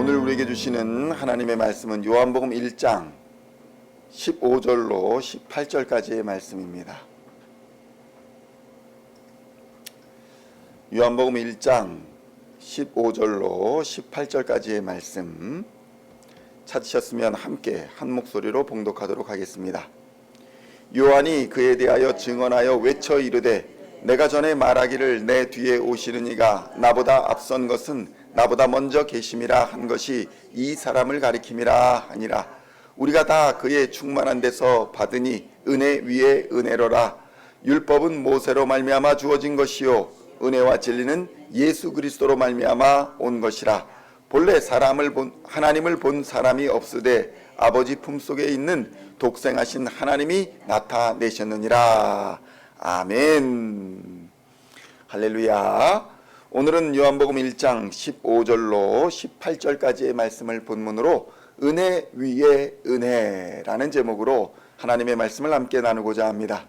오늘 우리에게 주시는 하나님의 말씀은 요한복음 1장 15절로 18절까지의 말씀입니다. 요한복음 1장 15절로 18절까지의 말씀 찾으셨으면 함께 한 목소리로 봉독하도록 하겠습니다. 요한이 그에 대하여 증언하여 외쳐 이르되 내가 전에 말하기를 내 뒤에 오시는 이가 나보다 앞선 것은 나보다 먼저 계심이라 한 것이 이 사람을 가리킴이라 하니라. 우리가 다 그의 충만한 데서 받으니 은혜 위에 은혜로라. 율법은 모세로 말미암아 주어진 것이요 은혜와 진리는 예수 그리스도로 말미암아 온 것이라. 본래 하나님을 본 사람이 없으되 아버지 품속에 있는 독생하신 하나님이 나타내셨느니라. 아멘. 할렐루야. 오늘은 요한복음 1장 15절로 18절까지의 말씀을 본문으로 은혜 위에 은혜라는 제목으로 하나님의 말씀을 함께 나누고자 합니다.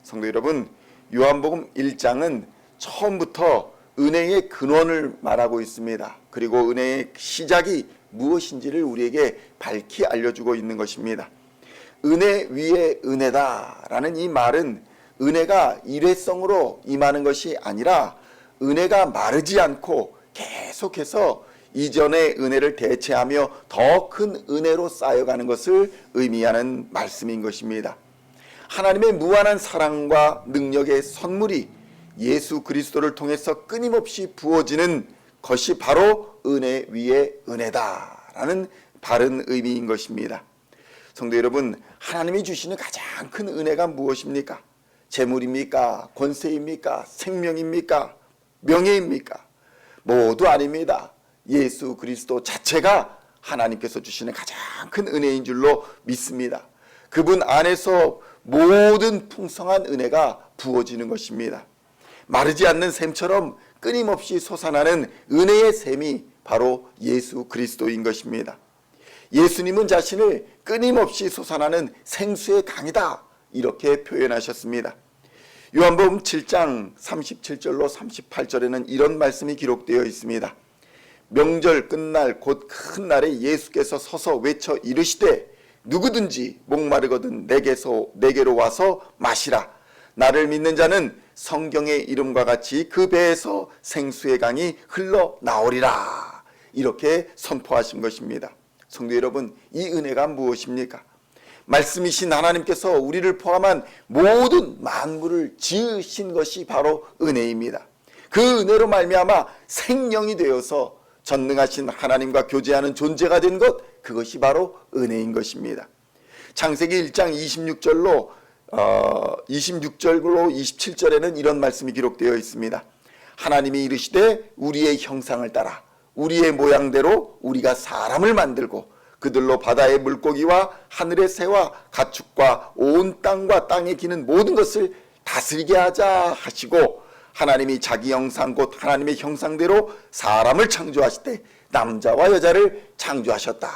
성도 여러분, 요한복음 1장은 처음부터 은혜의 근원을 말하고 있습니다. 그리고 은혜의 시작이 무엇인지를 우리에게 밝히 알려주고 있는 것입니다. 은혜 위에 은혜다라는 이 말은 은혜가 일회성으로 임하는 것이 아니라 은혜가 마르지 않고 계속해서 이전의 은혜를 대체하며 더 큰 은혜로 쌓여가는 것을 의미하는 말씀인 것입니다. 하나님의 무한한 사랑과 능력의 선물이 예수 그리스도를 통해서 끊임없이 부어지는 것이 바로 은혜 위에 은혜다라는 바른 의미인 것입니다. 성도 여러분, 하나님이 주시는 가장 큰 은혜가 무엇입니까? 재물입니까? 권세입니까? 생명입니까? 명예입니까? 모두 아닙니다. 예수 그리스도 자체가 하나님께서 주시는 가장 큰 은혜인 줄로 믿습니다. 그분 안에서 모든 풍성한 은혜가 부어지는 것입니다. 마르지 않는 샘처럼 끊임없이 솟아나는 은혜의 샘이 바로 예수 그리스도인 것입니다. 예수님은 자신을 끊임없이 솟아나는 생수의 강이다 이렇게 표현하셨습니다. 요한복음 7장 37절로 38절에는 이런 말씀이 기록되어 있습니다. 명절 끝날 곧 큰 날에 예수께서 서서 외쳐 이르시되 누구든지 목마르거든 내게로 와서 마시라. 나를 믿는 자는 성경의 이름과 같이 그 배에서 생수의 강이 흘러나오리라. 이렇게 선포하신 것입니다. 성도 여러분, 이 은혜가 무엇입니까? 말씀이신 하나님께서 우리를 포함한 모든 만물을 지으신 것이 바로 은혜입니다. 그 은혜로 말미암아 생명이 되어서 전능하신 하나님과 교제하는 존재가 된 것, 그것이 바로 은혜인 것입니다. 창세기 1장 26절로 27절에는 이런 말씀이 기록되어 있습니다. 하나님이 이르시되 우리의 형상을 따라 우리의 모양대로 우리가 사람을 만들고 그들로 바다의 물고기와 하늘의 새와 가축과 온 땅과 땅에 기는 모든 것을 다스리게 하자 하시고 하나님이 자기 형상 곧 하나님의 형상대로 사람을 창조하실 때 남자와 여자를 창조하셨다.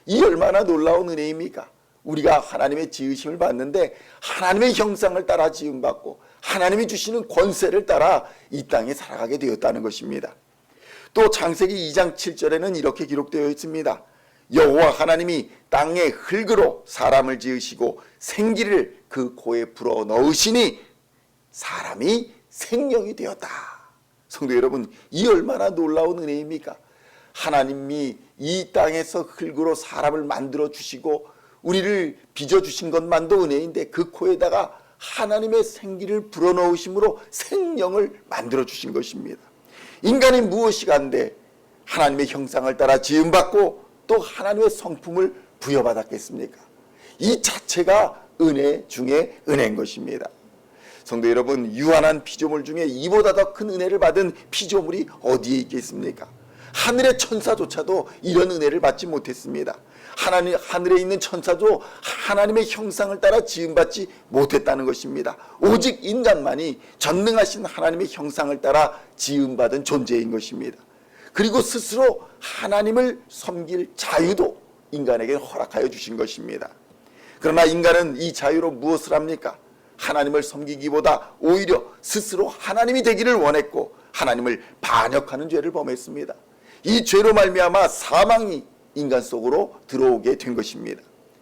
이 얼마나 놀라운 은혜입니까? 우리가 하나님의 지으심을 받는데 하나님의 형상을 따라 지음받고 하나님이 주시는 권세를 따라 이 땅에 살아가게 되었다는 것입니다. 또 창세기 2장 7절에는 이렇게 기록되어 있습니다. 여호와 하나님이 땅의 흙으로 사람을 지으시고 생기를 그 코에 불어 넣으시니 사람이 생명이 되었다. 성도 여러분, 이 얼마나 놀라운 은혜입니까? 하나님이 이 땅에서 흙으로 사람을 만들어 주시고 우리를 빚어주신 것만도 은혜인데 그 코에다가 하나님의 생기를 불어넣으심으로 생명을 만들어 주신 것입니다. 인간이 무엇이 간데 하나님의 형상을 따라 지음받고 또 하나님의 성품을 부여받았겠습니까? 이 자체가 은혜 중에 은혜인 것입니다. 성도 여러분, 유한한 피조물 중에 이보다 더 큰 은혜를 받은 피조물이 어디에 있겠습니까? 하늘의 천사조차도 이런 은혜를 받지 못했습니다. 하늘에 있는 천사도 하나님의 형상을 따라 지음받지 못했다는 것입니다. 오직 인간만이 전능하신 하나님의 형상을 따라 지음받은 존재인 것입니다. 그리고 스스로 하나님을 섬길 자유도 인간에게 허락하여 주신 것입니다. 그러나 인간은 이 자유로 무엇을 합니까? 하나님을 섬기기보다 오히려 스스로 하나님이 되기를 원했고 하나님을 반역하는 죄를 범했습니다. 이 죄로 말미암아 사망이 인간 속으로 들어오게 된 것입니다.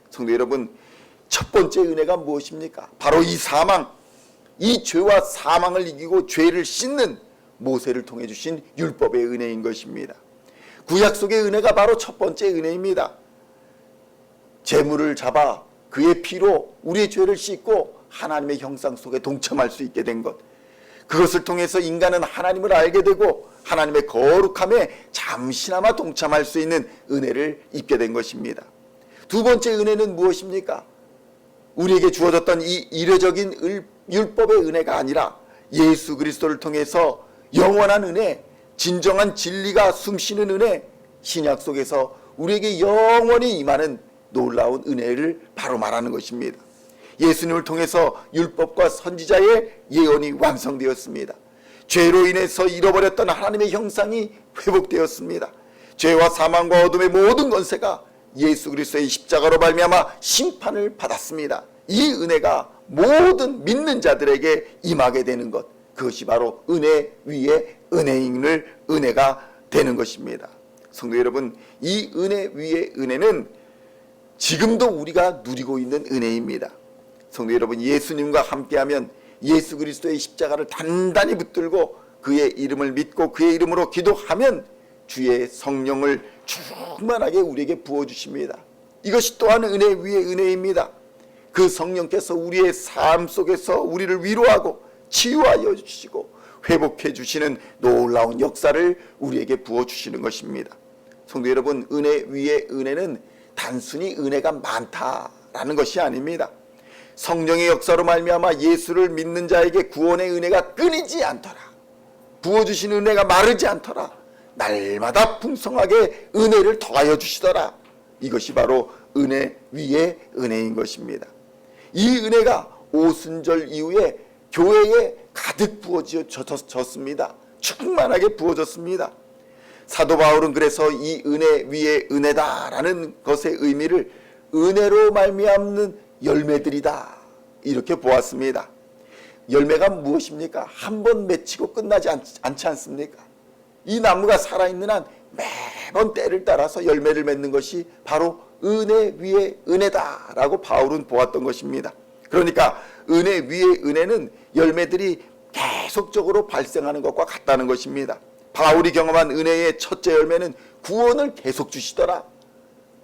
성도 여러분, 첫 번째 은혜가 무엇입니까? 바로 이 사망, 이 죄와 사망을 이기고 죄를 씻는 모세를 통해 주신 율법의 은혜인 것입니다. 구약 속의 은혜가 바로 첫 번째 은혜입니다. 제물을 잡아 그의 피로 우리의 죄를 씻고 하나님의 형상 속에 동참할 수 있게 된 것, 그것을 통해서 인간은 하나님을 알게 되고 하나님의 거룩함에 잠시나마 동참할 수 있는 은혜를 입게 된 것입니다. 두 번째 은혜는 무엇입니까? 우리에게 주어졌던 이 이례적인 율법의 은혜가 아니라 예수 그리스도를 통해서 영원한 은혜, 진정한 진리가 숨쉬는 은혜, 신약 속에서 우리에게 영원히 임하는 놀라운 은혜를 바로 말하는 것입니다. 예수님을 통해서 율법과 선지자의 예언이 완성되었습니다. 죄로 인해서 잃어버렸던 하나님의 형상이 회복되었습니다. 죄와 사망과 어둠의 모든 권세가 예수 그리스도의 십자가로 말미암아 심판을 받았습니다. 이 은혜가 모든 믿는 자들에게 임하게 되는 것, 그것이 바로 은혜 위에 은혜가 되는 것입니다. 성도 여러분, 이 은혜 위에 은혜는 지금도 우리가 누리고 있는 은혜입니다. 성도 여러분, 예수님과 함께하면 예수 그리스도의 십자가를 단단히 붙들고 그의 이름을 믿고 그의 이름으로 기도하면 주의 성령을 충만하게 우리에게 부어주십니다. 이것이 또한 은혜 위에 은혜입니다. 그 성령께서 우리의 삶 속에서 우리를 위로하고 치유하여 주시고 회복해 주시는 놀라운 역사를 우리에게 부어주시는 것입니다. 성도 여러분, 은혜 위에 은혜는 단순히 은혜가 많다라는 것이 아닙니다. 성령의 역사로 말미암아 예수를 믿는 자에게 구원의 은혜가 끊이지 않더라, 부어주신 은혜가 마르지 않더라, 날마다 풍성하게 은혜를 더하여 주시더라. 이것이 바로 은혜 위에 은혜인 것입니다. 이 은혜가 오순절 이후에 교회에 가득 부어졌습니다. 충만하게 부어졌습니다. 사도 바울은 그래서 이 은혜 위에 은혜다라는 것의 의미를 은혜로 말미암는 열매들이다 이렇게 보았습니다. 열매가 무엇입니까? 한 번 맺히고 끝나지 않지 않습니까? 이 나무가 살아있는 한 매번 때를 따라서 열매를 맺는 것이 바로 은혜 위에 은혜다라고 바울은 보았던 것입니다. 그러니까 은혜 위에 은혜는 열매들이 계속적으로 발생하는 것과 같다는 것입니다. 바울이 경험한 은혜의 첫째 열매는 구원을 계속 주시더라.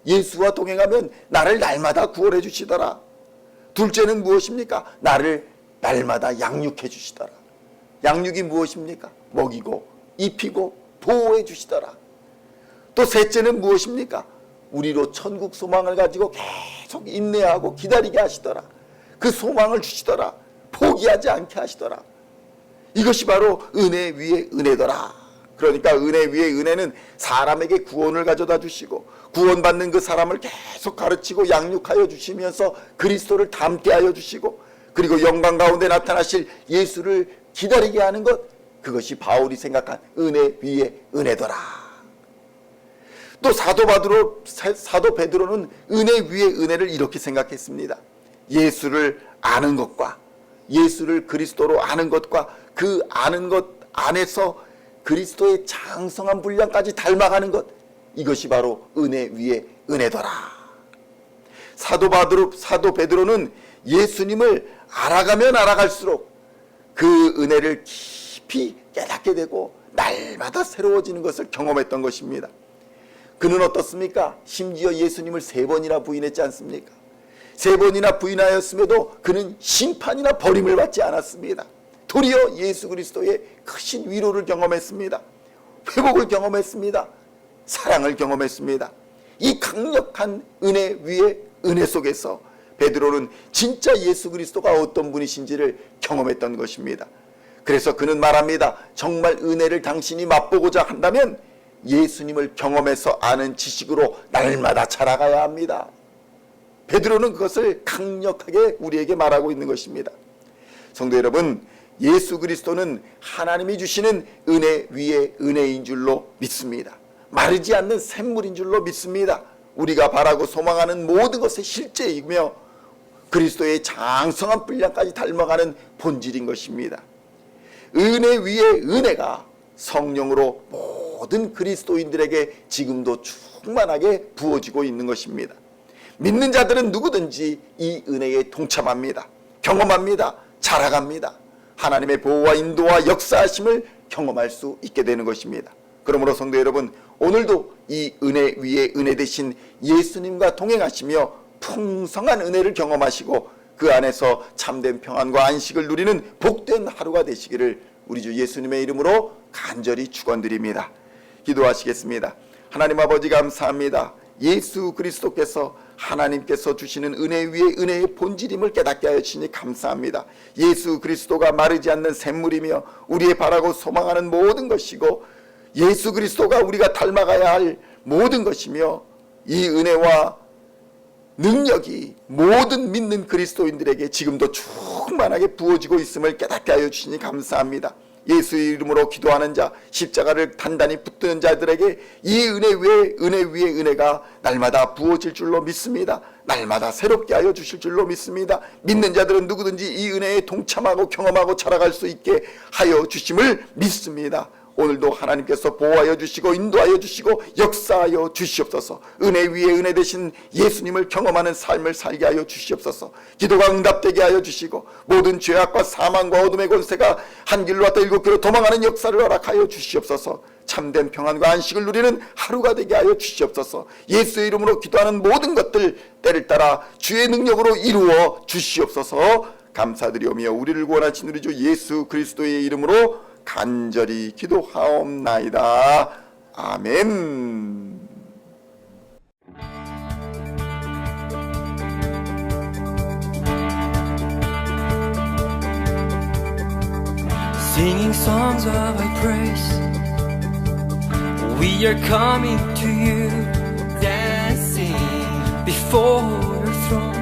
예수와 동행하면 나를 날마다 구원해 주시더라. 둘째는 무엇입니까? 나를 날마다 양육해 주시더라. 양육이 무엇입니까? 먹이고 입히고 보호해 주시더라. 또 셋째는 무엇입니까? 우리로 천국 소망을 가지고 계속 인내하고 기다리게 하시더라. 그 소망을 주시더라. 포기하지 않게 하시더라. 이것이 바로 은혜 위에 은혜더라. 그러니까 은혜 위에 은혜는 사람에게 구원을 가져다 주시고 구원받는 그 사람을 계속 가르치고 양육하여 주시면서 그리스도를 닮게 하여 주시고 그리고 영광 가운데 나타나실 예수를 기다리게 하는 것, 그것이 바울이 생각한 은혜 위에 은혜더라. 또 사도 베드로는 은혜 위에 은혜를 이렇게 생각했습니다. 예수를 아는 것과 예수를 그리스도로 아는 것과 그 아는 것 안에서 그리스도의 장성한 분량까지 닮아가는 것, 이것이 바로 은혜 위에 은혜더라. 사도 베드로는 예수님을 알아가면 알아갈수록 그 은혜를 깊이 깨닫게 되고 날마다 새로워지는 것을 경험했던 것입니다. 그는 어떻습니까? 심지어 예수님을 3번이나 부인했지 않습니까? 3번이나 부인하였음에도 그는 심판이나 버림을 받지 않았습니다. 도리어 예수 그리스도의 크신 위로를 경험했습니다. 회복을 경험했습니다. 사랑을 경험했습니다. 이 강력한 은혜 위에 은혜 속에서 베드로는 진짜 예수 그리스도가 어떤 분이신지를 경험했던 것입니다. 그래서 그는 말합니다. 정말 은혜를 당신이 맛보고자 한다면 예수님을 경험해서 아는 지식으로 날마다 자라가야 합니다. 베드로는 그것을 강력하게 우리에게 말하고 있는 것입니다. 성도 여러분, 예수 그리스도는 하나님이 주시는 은혜 위에 은혜인 줄로 믿습니다. 마르지 않는 샘물인 줄로 믿습니다. 우리가 바라고 소망하는 모든 것의 실제이며 그리스도의 장성한 분량까지 닮아가는 본질인 것입니다. 은혜 위에 은혜가 성령으로 모든 그리스도인들에게 지금도 충만하게 부어지고 있는 것입니다. 믿는 자들은 누구든지 이 은혜에 동참합니다. 경험합니다. 자라갑니다. 하나님의 보호와 인도와 역사하심을 경험할 수 있게 되는 것입니다. 그러므로 성도 여러분, 오늘도 이 은혜 위에 은혜 되신 예수님과 동행하시며 풍성한 은혜를 경험하시고 그 안에서 참된 평안과 안식을 누리는 복된 하루가 되시기를 우리 주 예수님의 이름으로 간절히 축원드립니다. 기도하시겠습니다. 하나님 아버지 감사합니다. 예수 그리스도께서 하나님께서 주시는 은혜 위에 은혜의 본질임을 깨닫게 하여 주시니 감사합니다. 예수 그리스도가 마르지 않는 샘물이며 우리의 바라고 소망하는 모든 것이고 예수 그리스도가 우리가 닮아가야 할 모든 것이며 이 은혜와 능력이 모든 믿는 그리스도인들에게 지금도 충만하게 부어지고 있음을 깨닫게 하여 주시니 감사합니다. 예수의 이름으로 기도하는 자, 십자가를 단단히 붙드는 자들에게 이 은혜 위에 은혜가 날마다 부어질 줄로 믿습니다. 날마다 새롭게 하여 주실 줄로 믿습니다. 믿는 자들은 누구든지 이 은혜에 동참하고 경험하고 자라갈 수 있게 하여 주심을 믿습니다. 오늘도 하나님께서 보호하여 주시고 인도하여 주시고 역사하여 주시옵소서. 은혜 위에 은혜 되신 예수님을 경험하는 삶을 살게 하여 주시옵소서. 기도가 응답되게 하여 주시고 모든 죄악과 사망과 어둠의 권세가 한 길로 왔다 일곱 길로 도망하는 역사를 허락하여 주시옵소서. 참된 평안과 안식을 누리는 하루가 되게 하여 주시옵소서. 예수의 이름으로 기도하는 모든 것들 때를 따라 주의 능력으로 이루어 주시옵소서. 감사드리오며 우리를 구원하신 우리 주 예수 그리스도의 이름으로 간절히 기도하옵나이다. 아멘. Singing songs of thy praise, we are coming to you, dancing before your throne.